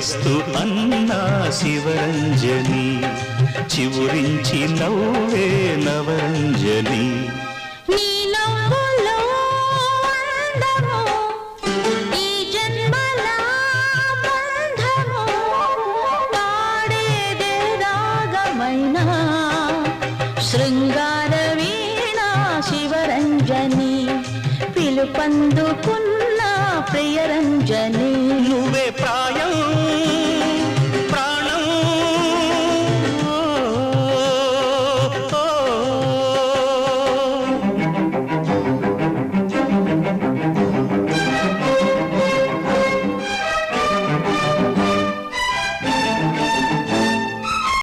శ్రేయస్తు అన్నా శివరంజని చివురించి నవ్వే నవరంజని నీ నవ్వులో అందము ఈ జన్మల బంధము పాడేదే రాగమైన శృంగార వీణ శివరంజని పిలుపందుకున్న ప్రియరంజని